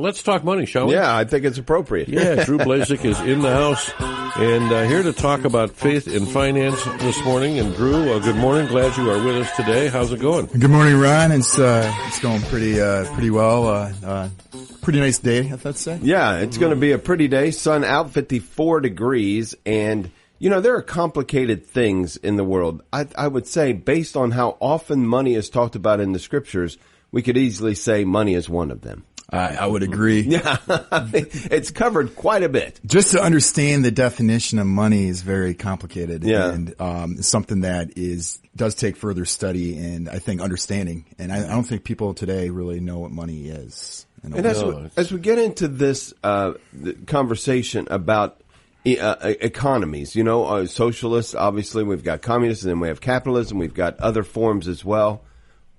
let's talk money, shall we? Yeah, I think it's appropriate. Yeah, Drew Blazsik is in the house and here to talk about faith and finance this morning. And Drew, good morning. Glad you are with us today. How's it going? Good morning, Ron. It's going pretty well. Pretty nice day, I'd say. Yeah, it's going to be a pretty day. Sun out, 54 degrees, and there are complicated things in the world. I would say, based on how often money is talked about in the scriptures, we could easily say money is one of them. I would agree. Yeah, it's covered quite a bit. Just to understand the definition of money is very complicated. Yeah. And something that does take further study and I think understanding. And I don't think people today really know what money is. And as we get into this conversation about economies, socialists, obviously we've got communists, and then we have capitalism, we've got other forms as well.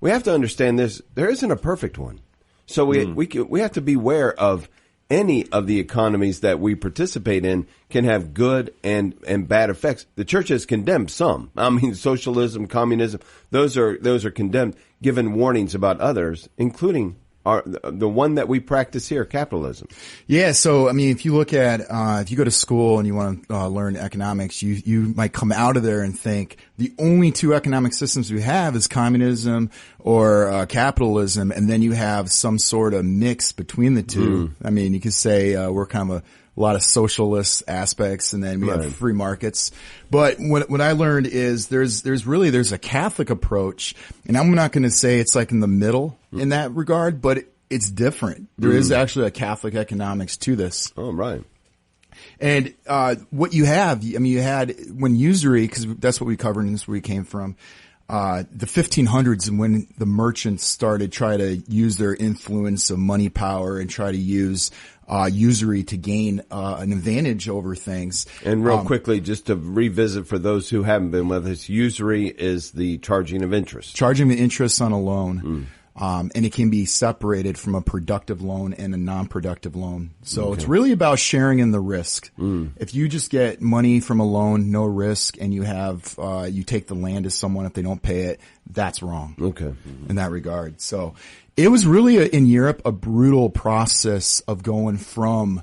We have to understand this. There isn't a perfect one. So we have to be aware of any of the economies that we participate in can have good and bad effects. The church has condemned some. I mean, socialism, communism, those are condemned, given warnings about others, including the one that we practice here, capitalism. Yeah. So, I mean, if you look at, if you go to school and you want to learn economics, you might come out of there and think the only two economic systems we have is communism or capitalism. And then you have some sort of mix between the two. I mean, you could say, we're kind of a lot of socialist aspects, and then we have free markets. But what I learned is there's a Catholic approach, and I'm not going to say it's like in the middle in that regard, but it's different. There is actually a Catholic economics to this. Oh, right. And what you have, I mean, you had when usury, because that's what we covered and that's where we came from, the 1500s, and when the merchants started try to use their influence of money power and try to use usury to gain an advantage over things. And real quickly, just to revisit for those who haven't been with us, usury is the charging of interest. Charging the interest on a loan. And it can be separated from a productive loan and a non-productive loan. So it's really about sharing in the risk. If you just get money from a loan, no risk, and you have, you take the land to someone if they don't pay it, that's wrong. In that regard. So it was really in Europe a brutal process of going from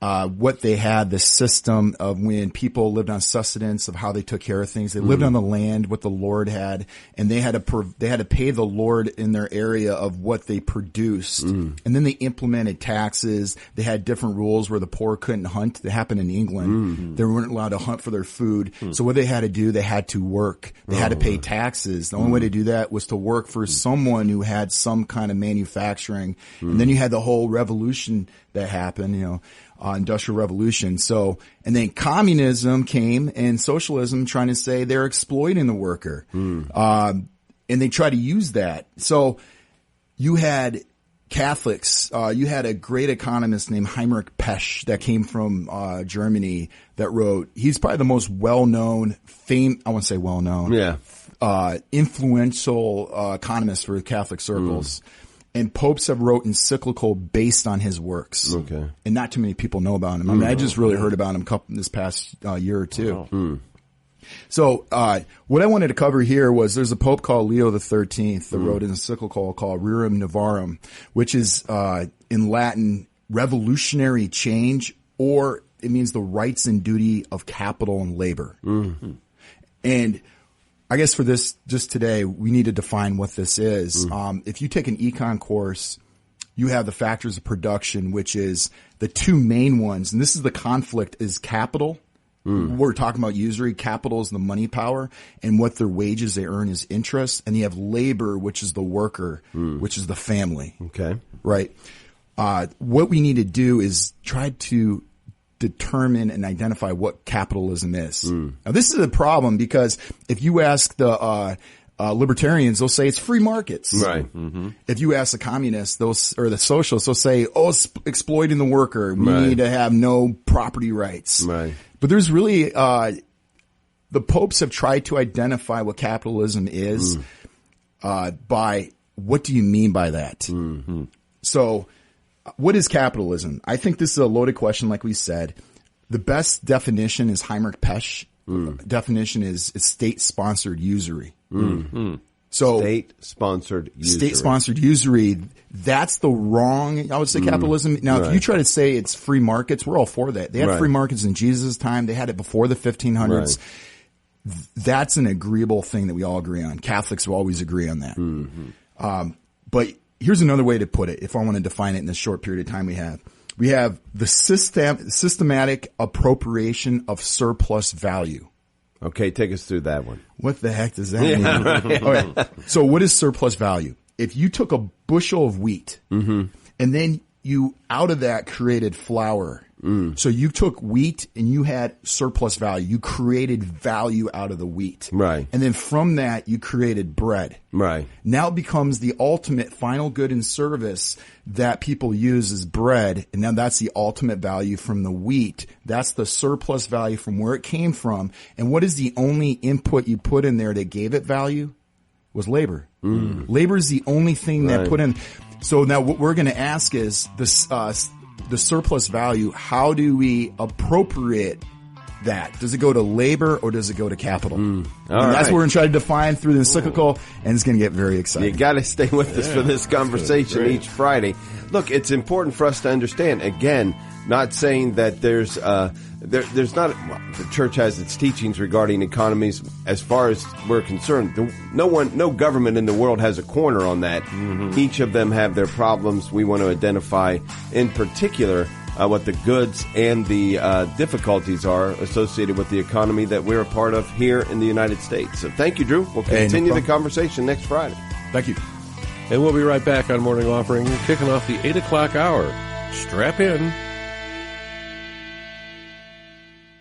what they had, the system of when people lived on sustenance of how they took care of things. They lived on the land, what the Lord had, and they had to pay the Lord in their area of what they produced. And then they implemented taxes. They had different rules where the poor couldn't hunt. That happened in England. They weren't allowed to hunt for their food. So what they had to do, they had to work. They had to pay taxes. The only way to do that was to work for someone who had some kind of manufacturing. And then you had the whole revolution that happened, industrial revolution. So, and then communism came and socialism trying to say they're exploiting the worker. And they try to use that. So you had Catholics, you had a great economist named Heinrich Pesch that came from, Germany that wrote, he's probably the most well-known, influential, economist for Catholic circles. And popes have wrote encyclical based on his works. And not too many people know about him. I mean, I just really heard about him this past year or two. So, what I wanted to cover here was there's a pope called Leo the 13th that wrote an encyclical called Rerum Novarum, which is, in Latin, revolutionary change, or it means the rights and duty of capital and labor. And I guess for this, just today, we need to define what this is. If you take an econ course, you have the factors of production, which is the two main ones. And this is the conflict is capital. We're talking about usury. Capital is the money power, and what their wages they earn is interest. And you have labor, which is the worker, which is the family. Right. What we need to do is try to determine and identify what capitalism is. Now, this is a problem because if you ask the libertarians, they'll say it's free markets. If you ask the communists, or the socialists, they'll say, "Oh, it's exploiting the worker. We need to have no property rights." But there's really the popes have tried to identify what capitalism is by what do you mean by that? So. What is capitalism? I think this is a loaded question, like we said. The best definition is Heinrich Pesch. Definition is state-sponsored usury. So state-sponsored usury. State-sponsored usury. That's the wrong, I would say, capitalism. Now, if you try to say it's free markets, we're all for that. They had free markets in Jesus' time. They had it before the 1500s. That's an agreeable thing that we all agree on. Catholics will always agree on that. But here's another way to put it, if I want to define it in this short period of time we have. We have the systematic appropriation of surplus value. Okay, take us through that one. What the heck does that mean? Okay. So what is surplus value? If you took a bushel of wheat and then you out of that created flour. So you took wheat and you had surplus value. You created value out of the wheat. Right. And then from that you created bread. Right. Now it becomes the ultimate final good and service that people use as bread. And now that's the ultimate value from the wheat. That's the surplus value from where it came from. And what is the only input you put in there that gave it value? Was labor. Labor is the only thing that put in. So now what we're going to ask is this, the surplus value, how do we appropriate that? Does it go to labor or does it go to capital? And that's what we're going to try to define through the encyclical, and it's going to get very exciting. You got to stay with us for this conversation each Friday. Look, it's important for us to understand, again, not saying that there's not, the church has its teachings regarding economies. As far as we're concerned, no government in the world has a corner on that. Each of them have their problems. We want to identify in particular what the goods and the difficulties are associated with the economy that we're a part of here in the United States. So thank you, Drew. We'll continue the conversation next Friday. Thank you. And we'll be right back on Morning Offering, kicking off the 8 o'clock hour. Strap in.